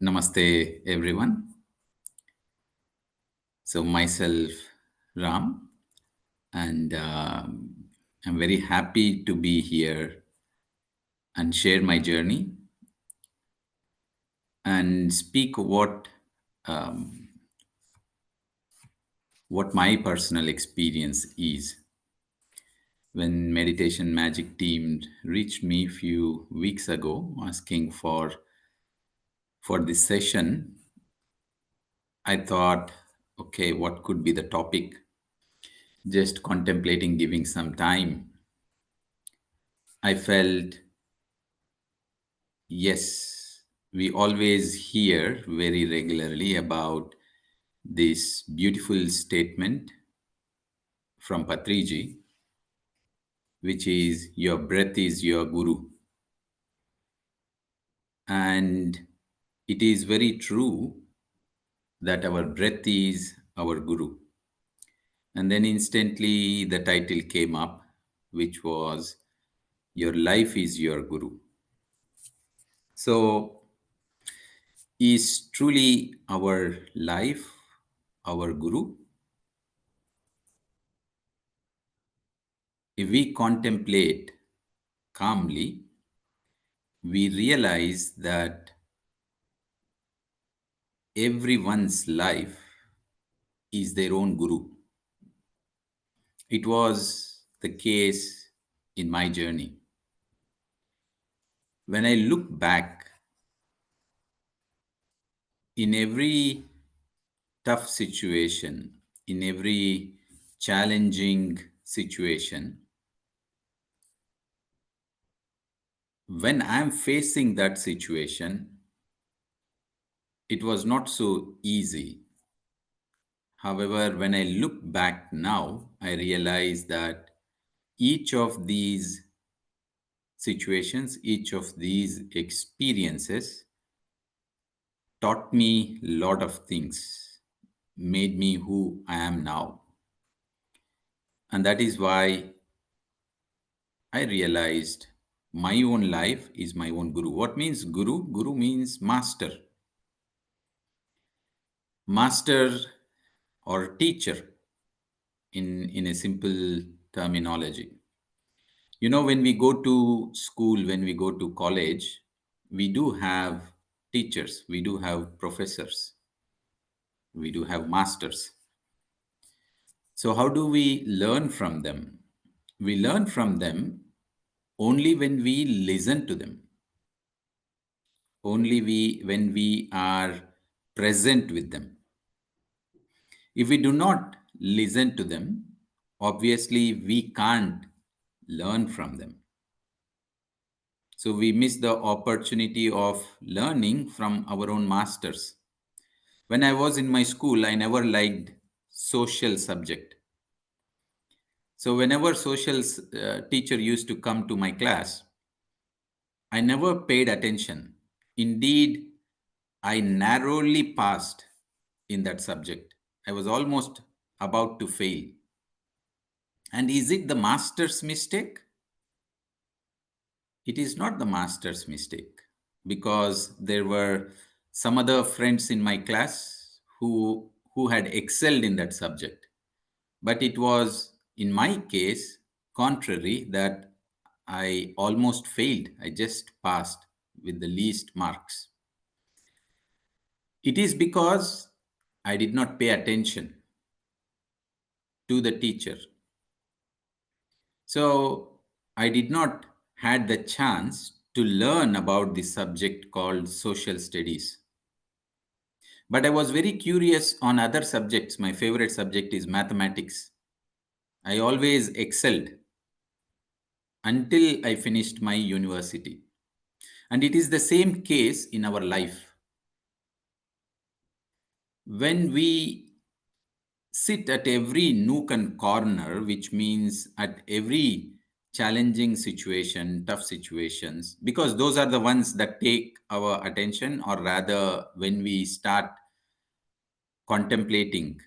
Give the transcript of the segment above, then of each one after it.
Namaste, everyone. So, myself, Ram, and I'm very happy to be here and share my journey and speak um, what my personal experience is. When Meditation Magic team reached me a few weeks ago asking for this session, I thought, okay, what could be the topic? Just contemplating giving some time. I felt yes, we always hear very regularly about this beautiful statement from Patriji, which is your breath is your guru. And it is very true that our breath is our guru. And then instantly the title came up, which was Your Life is Your Guru. So, is truly our life our guru? If we contemplate calmly, we realize that everyone's life is their own guru. It was the case in my journey. When I look back, in every tough situation, in every challenging situation, when I'm facing that situation, it was not so easy. However, when I look back now, I realize that each of these situations, each of these experiences taught me a lot of things, made me who I am now. And that is why I realized my own life is my own guru. What means guru? Guru means master. Master or teacher in a simple terminology. You know, when we go to school, when we go to college, we do have teachers, we do have professors, we do have masters. So, how do we learn from them? We learn from them only when we listen to them, only when we are present with them. If we do not listen to them, obviously we can't learn from them. So we miss the opportunity of learning from our own masters. When I was in my school, I never liked social subject. So whenever social teacher used to come to my class, I never paid attention. Indeed, I narrowly passed in that subject. I was almost about to fail. And is it the master's mistake? It is not the master's mistake because there were some other friends in my class who had excelled in that subject. But it was in my case contrary that I almost failed. I just passed with the least marks. It is because I did not pay attention to the teacher. So I did not had the chance to learn about the subject called social studies. But I was very curious on other subjects. My favorite subject is mathematics. I always excelled until I finished my university. And it is the same case in our life. When we sit at every nook and corner, which means at every challenging situation, tough situations, because those are the ones that take our attention, or rather, when we start contemplating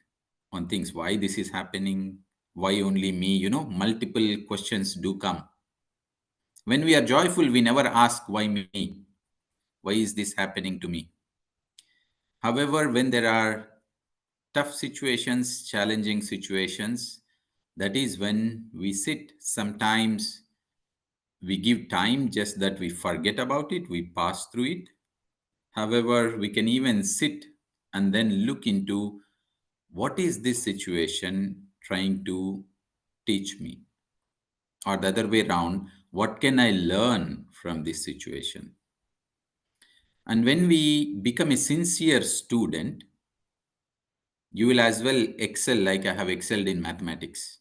on things, why this is happening, why only me, multiple questions do come. When we are joyful, we never ask, why me? Why is this happening to me? However, when there are tough situations, challenging situations, that is when we sit. Sometimes we give time, just that we forget about it, we pass through it. However, we can even sit and then look into what is this situation trying to teach me? Or the other way around, what can I learn from this situation? And when we become a sincere student, you will as well excel like I have excelled in mathematics.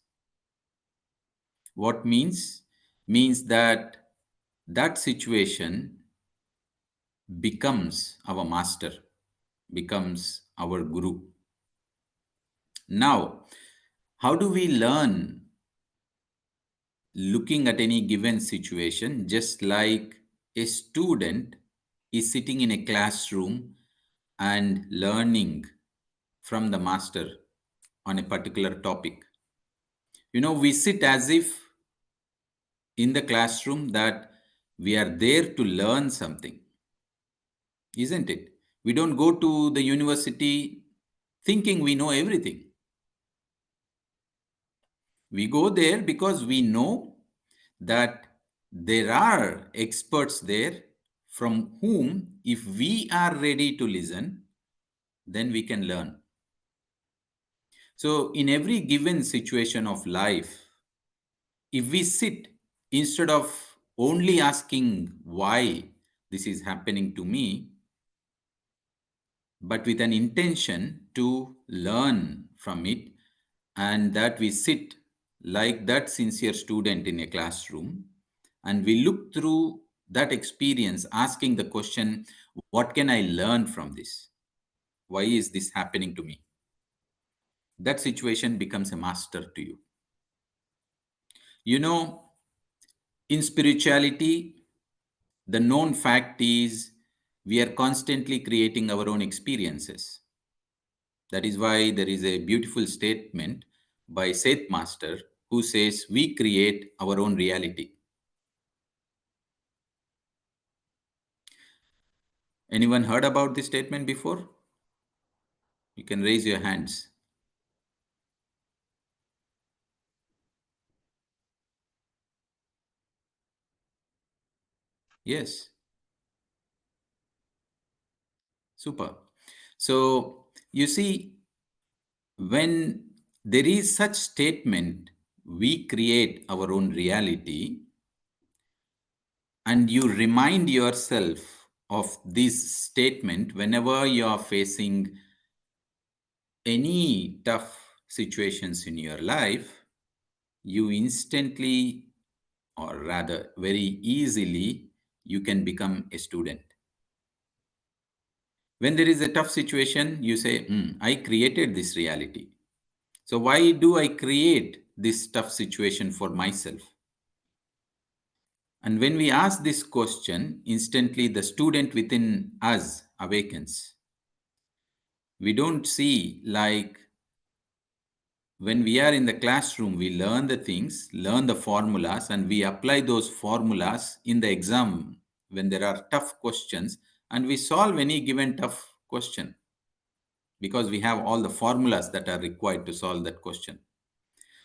What means that that situation becomes our master, becomes our guru. Now, how do we learn looking at any given situation? Just like a student is sitting in a classroom and learning from the master on a particular topic. We sit as if in the classroom that we are there to learn something, isn't it? We don't go to the university thinking we know everything. We go there because we know that there are experts there from whom, if we are ready to listen, then we can learn. So, in every given situation of life, if we sit instead of only asking why this is happening to me, but with an intention to learn from it, and that we sit like that sincere student in a classroom and we look through that experience, asking the question, what can I learn from this? Why is this happening to me? That situation becomes a master to you. You know, in spirituality, the known fact is we are constantly creating our own experiences. That is why there is a beautiful statement by Seth Master who says, we create our own reality. Anyone heard about this statement before? You can raise your hands. Yes, super. So, you see, when there is such statement, we create our own reality, and you remind yourself of this statement whenever you are facing any tough situations in your life, you instantly, or rather very easily, you can become a student. When there is a tough situation, you say, I created this reality. So why do I create this tough situation for myself? And when we ask this question, instantly the student within us awakens. We don't see like when we are in the classroom, we learn the things, learn the formulas, and we apply those formulas in the exam when there are tough questions, and we solve any given tough question because we have all the formulas that are required to solve that question.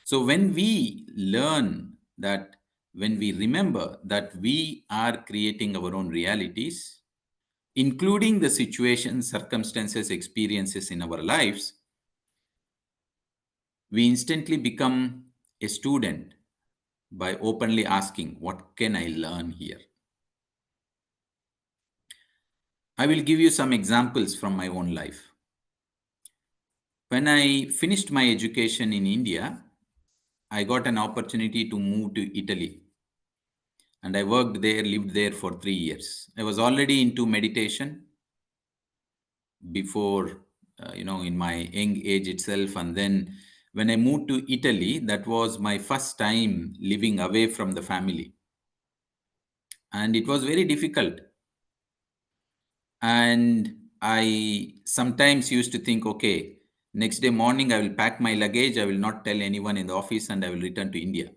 So when we learn that, when we remember that we are creating our own realities, including the situations, circumstances, experiences in our lives, we instantly become a student by openly asking, what can I learn here? I will give you some examples from my own life. When I finished my education in India, I got an opportunity to move to Italy. And I worked there, lived there for 3 years. I was already into meditation before, in my young age itself. And then when I moved to Italy, that was my first time living away from the family. And it was very difficult. And I sometimes used to think, okay, next day morning I will pack my luggage, I will not tell anyone in the office, and I will return to India,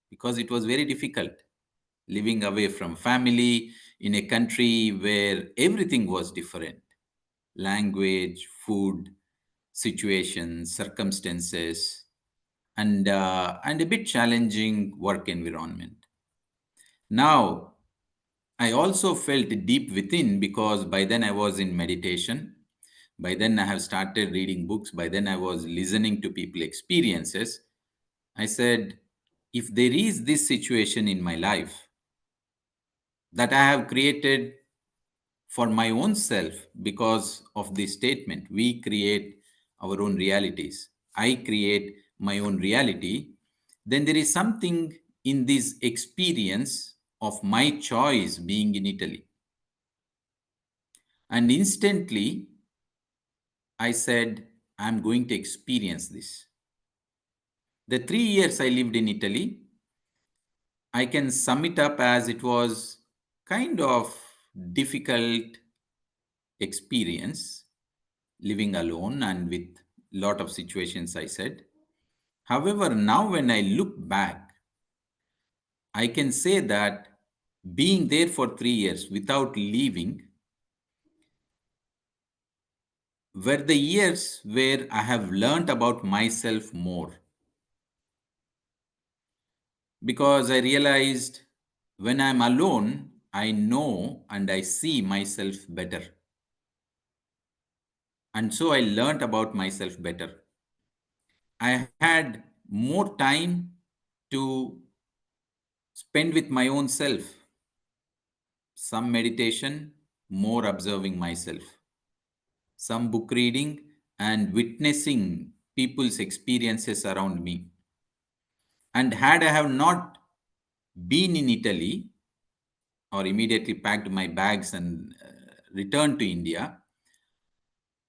because it was very difficult living away from family in a country where everything was different. language, food, situations, circumstances, and a bit challenging work environment. Now, I also felt deep within because by then I was in meditation. By then I have started reading books. By then I was listening to people experiences. I said, if there is this situation in my life that I have created for my own self because of this statement, we create our own realities. I create my own reality. Then there is something in this experience of my choice being in Italy. And instantly, I said, I'm going to experience this. The 3 years I lived in Italy, I can sum it up as it was kind of difficult experience living alone and with lot of situations I said. However, now when I look back, I can say that being there for 3 years without leaving were the years where I have learned about myself more, because I realized when I'm alone, I know and I see myself better. And so I learned about myself better. I had more time to spend with my own self, some meditation, more observing myself, some book reading, and witnessing people's experiences around me. And had I have not been in Italy or immediately packed my bags and returned to India,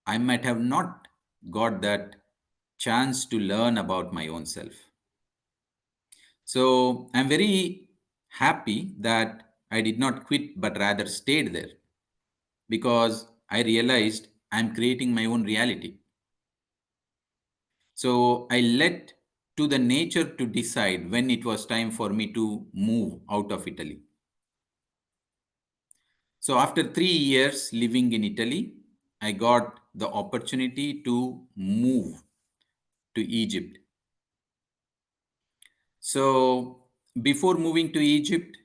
I might have not got that chance to learn about my own self. So I'm very happy that I did not quit but rather stayed there, because I realized I'm creating my own reality. So I let to the nature to decide when it was time for me to move out of Italy. So after 3 years living in Italy, I got the opportunity to move to Egypt. So before moving to Egypt,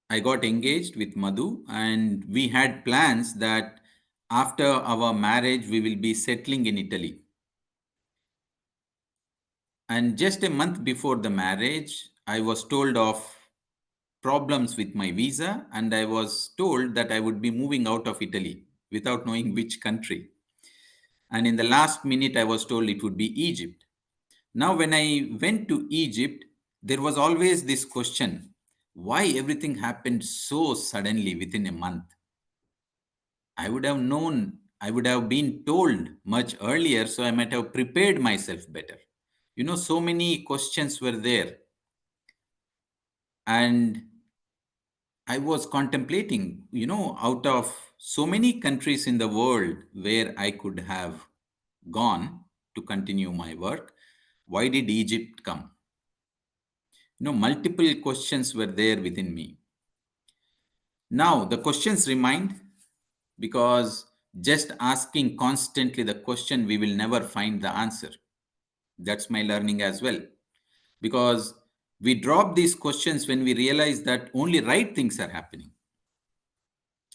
I got engaged with Madhu, and we had plans that after our marriage, we will be settling in Italy. And just a month before the marriage, I was told of problems with my visa, and I was told that I would be moving out of Italy without knowing which country. And in the last minute, I was told it would be Egypt. Now, when I went to Egypt, there was always this question, why everything happened so suddenly within a month? I would have known, I would have been told much earlier, so I might have prepared myself better. So many questions were there. And I was contemplating, out of so many countries in the world where I could have gone to continue my work, why did Egypt come? Multiple questions were there within me. Now, the questions remind, because just asking constantly the question, we will never find the answer. That's my learning as well. Because we drop these questions when we realize that only right things are happening.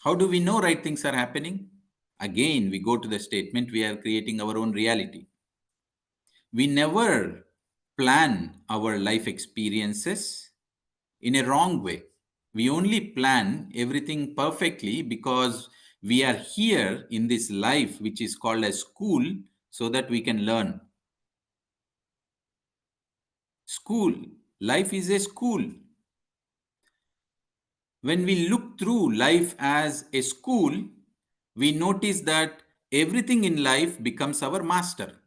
How do we know right things are happening? Again, we go to the statement, we are creating our own reality. We never plan our life experiences in a wrong way. We only plan everything perfectly because we are here in this life, which is called a school, so that we can learn. School, life is a school. When we look through life as a school, we notice that everything in life becomes our master.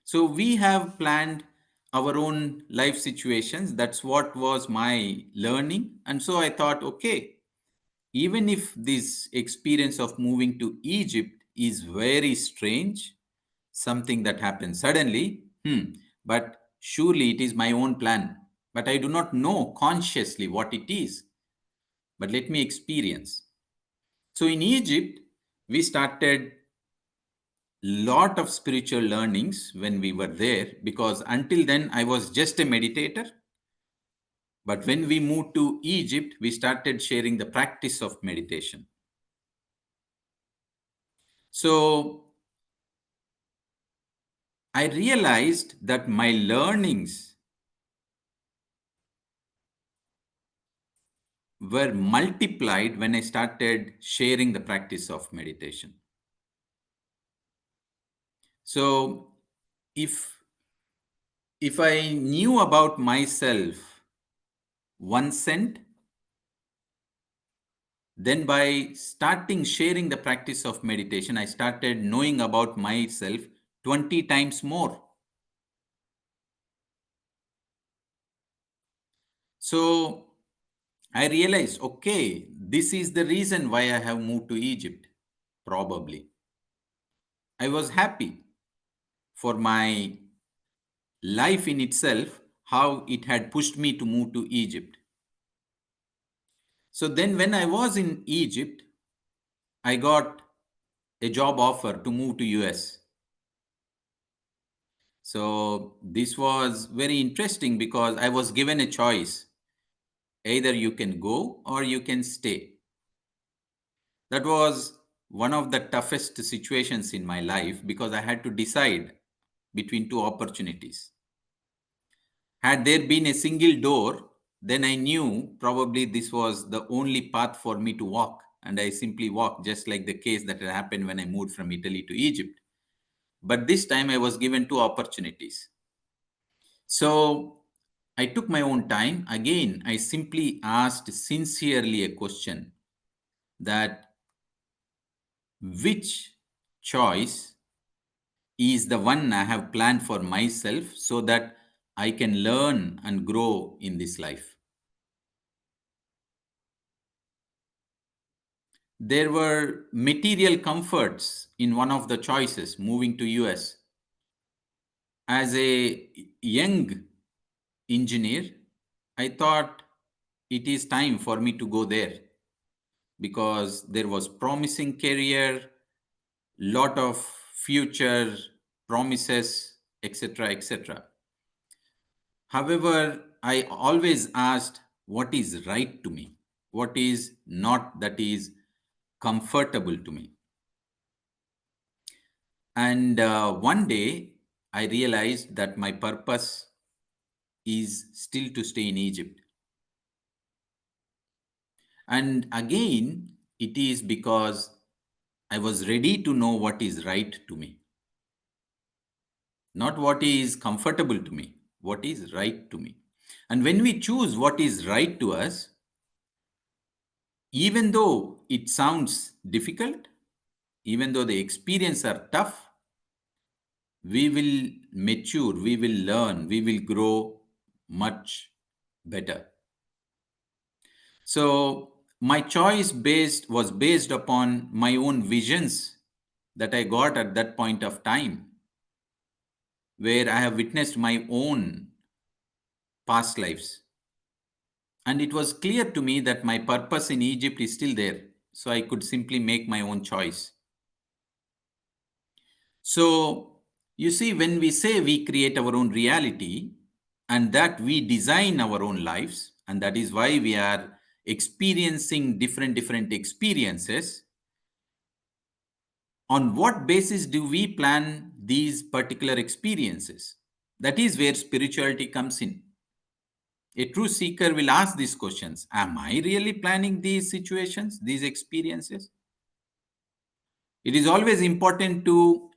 So we have planned our own life situations. That's what was my learning. And so I thought, okay, even if this experience of moving to Egypt is very strange, something that happened suddenly, but surely it is my own plan. But I do not know consciously what it is. But let me experience. So in Egypt, we started lot of spiritual learnings when we were there, because until then I was just a meditator. But when we moved to Egypt, we started sharing the practice of meditation. So I realized that my learnings were multiplied when I started sharing the practice of meditation. So if I knew about myself 1 cent, then by starting sharing the practice of meditation, I started knowing about myself 20 times more. So I realized, okay, this is the reason why I have moved to Egypt. Probably. I was happy for my life in itself, how it had pushed me to move to Egypt. So then, when I was in Egypt, I got a job offer to move to US. So this was very interesting because I was given a choice. Either you can go or you can stay. That was one of the toughest situations in my life because I had to decide between two opportunities. Had there been a single door, then I knew probably this was the only path for me to walk. And I simply walked, just like the case that had happened when I moved from Italy to Egypt. But this time I was given two opportunities. So I took my own time. Again, I simply asked sincerely a question, that which choice is the one I have planned for myself so that I can learn and grow in this life. There were material comforts in one of the choices, moving to US. As a young engineer, I thought it is time for me to go there because there was promising career, lot of future promises, etc., etc. However, I always asked what is right to me, what is not that is comfortable to me. And one day I realized that my purpose is still to stay in Egypt. And again, it is because I was ready to know what is right to me, not what is comfortable to me, what is right to me. And when we choose what is right to us, even though it sounds difficult, even though the experience are tough, we will mature, we will learn, we will grow much better. So my choice based was based upon my own visions that I got at that point of time, where I have witnessed my own past lives. And it was clear to me that my purpose in Egypt is still there. So I could simply make my own choice. So you see, when we say we create our own reality and that we design our own lives, and that is why we are experiencing different experiences, on what basis do we plan these particular experiences? That is where spirituality comes in. A true seeker will ask these questions: am I really planning these situations, these experiences? It is always important to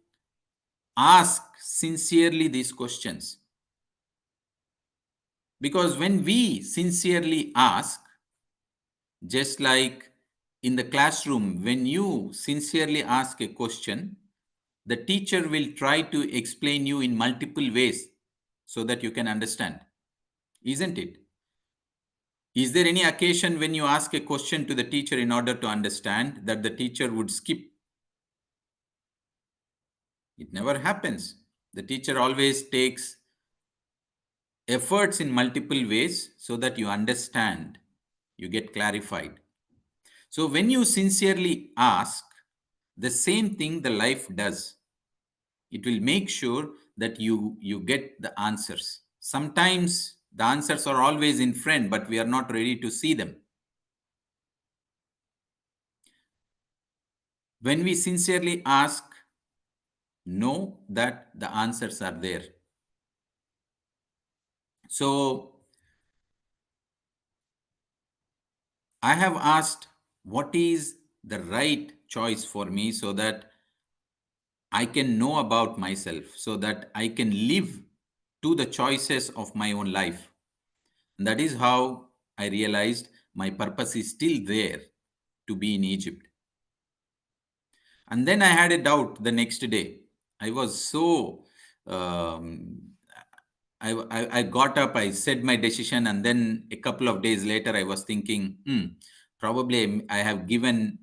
ask sincerely these questions, because when we sincerely ask, just like in the classroom, when you sincerely ask a question, the teacher will try to explain you in multiple ways so that you can understand, isn't it? Is there any occasion when you ask a question to the teacher in order to understand that the teacher would skip? It never happens. The teacher always takes efforts in multiple ways so that you understand, you get clarified. So when you sincerely ask, the same thing the life does. It will make sure that you get the answers. Sometimes the answers are always in front, but we are not ready to see them. When we sincerely ask, know that the answers are there. So I have asked what is the right choice for me so that I can know about myself, so that I can live to the choices of my own life. And that is how I realized my purpose is still there, to be in Egypt. And then I had a doubt the next day. I was so, um, I got up, I said my decision, and then a couple of days later, I was thinking, probably I have given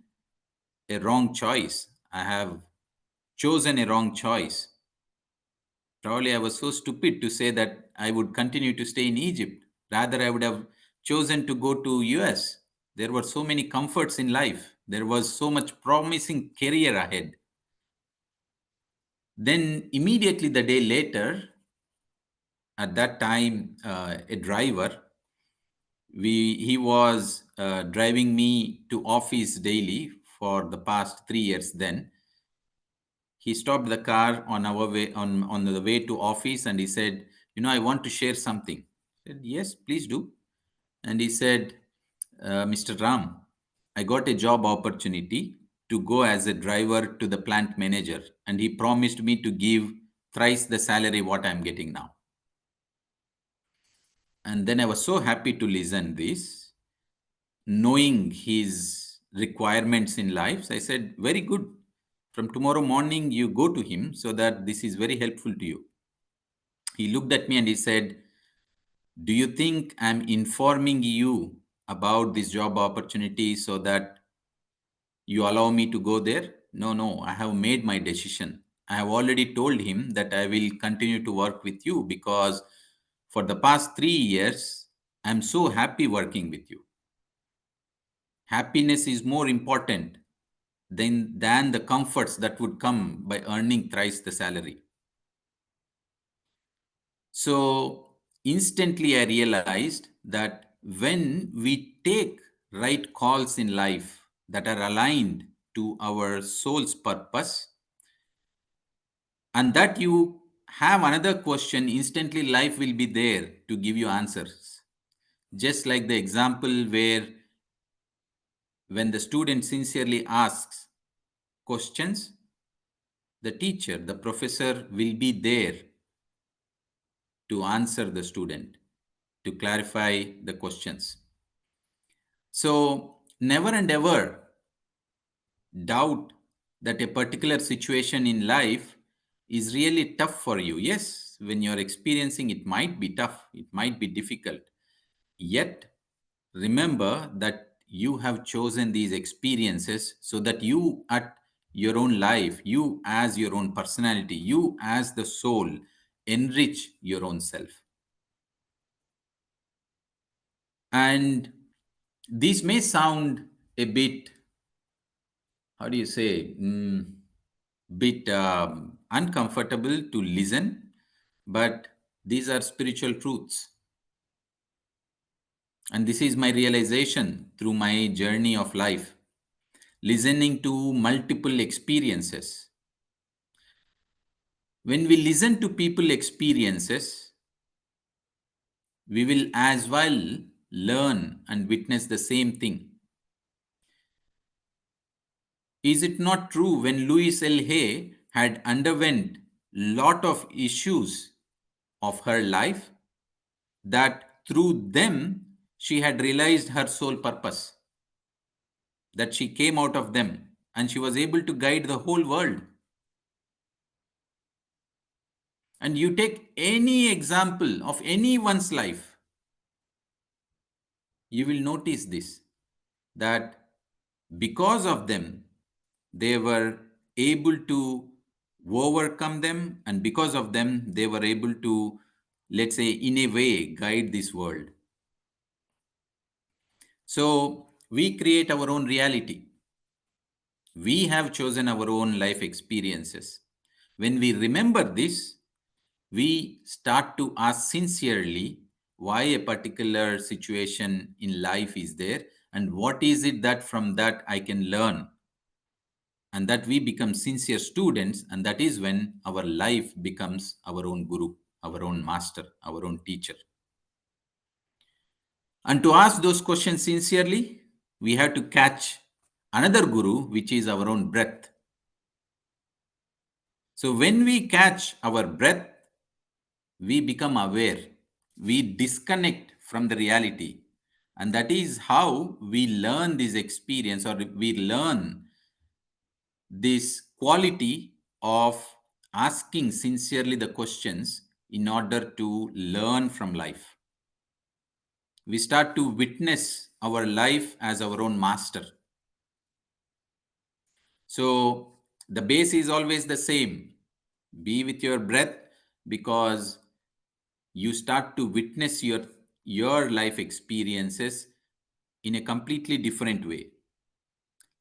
a wrong choice. I have chosen a wrong choice. Probably I was so stupid to say that I would continue to stay in Egypt. Rather, I would have chosen to go to US. There were so many comforts in life. There was so much promising career ahead. Then immediately the day later, at that time, a driver, he was driving me to office daily for the past 3 years. Then he stopped the car on our way on the way to office, and he said, I want to share something. I said, yes, please do. And he said, Mr. Ram, I got a job opportunity to go as a driver to the plant manager, and he promised me to give thrice the salary what I'm getting now. And then I was so happy to listen this, knowing his requirements in life. So I said, very good. From tomorrow morning, you go to him so that this is very helpful to you. He looked at me and he said, do you think I'm informing you about this job opportunity so that you allow me to go there? No, no, I have made my decision. I have already told him that I will continue to work with you because for the past 3 years, I'm so happy working with you. Happiness is more important than the comforts that would come by earning thrice the salary. So instantly I realized that when we take right calls in life that are aligned to our soul's purpose, and that you have another question, instantly life will be there to give you answers. Just like the example where when the student sincerely asks questions, the teacher, the professor will be there to answer the student, to clarify the questions. So, never and ever doubt that a particular situation in life is really tough for you. Yes, when you're experiencing it might be tough, it might be difficult. Yet, remember that you have chosen these experiences so that you, at your own life, you as your own personality, you as the soul, enrich your own self. And these may sound a bit, how do you say, bit uncomfortable to listen, but these are spiritual truths. And this is my realization through my journey of life, listening to multiple experiences. When we listen to people experiences, we will as well learn and witness the same thing. Is it not true when Louise L. Hay had underwent lot of issues of her life that through them she had realized her sole purpose, that she came out of them and she was able to guide the whole world? And you take any example of anyone's life, you will notice this, that because of them, they were able to overcome them, and because of them, they were able to, let's say, in a way, guide this world. So We create our own reality. We have chosen our own life experiences. When we remember this, we start to ask sincerely why a particular situation in life is there, and what is it that from that I can learn, and that we become sincere students, and that is when our life becomes our own guru, our own master, our own teacher. And to ask those questions sincerely, we have to catch another guru, which is our own breath. So when we catch our breath, we become aware, we disconnect from the reality. And that is how we learn this experience, or we learn this quality of asking sincerely the questions in order to learn from life. We start to witness our life as our own master. So the base is always the same. Be with your breath, because you start to witness your life experiences in a completely different way.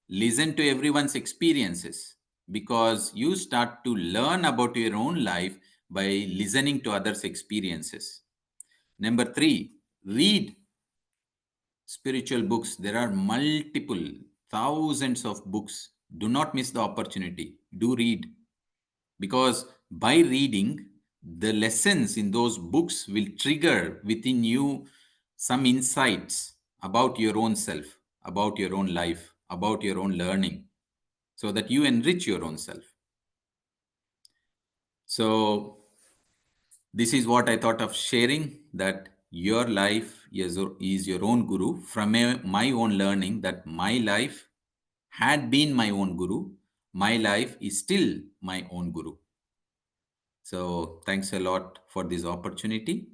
Listen to everyone's experiences, because you start to learn about your own life by listening to others' experiences. Number 3, read spiritual books. There are multiple, thousands of books. Do not miss the opportunity. Do read, because by reading, the lessons in those books will trigger within you some insights about your own self, about your own life, about your own learning, so that you enrich your own self. So this is what I thought of sharing, that your life is your own guru. From my own learning, that my life had been my own guru, my life is still my own guru. So thanks a lot for this opportunity.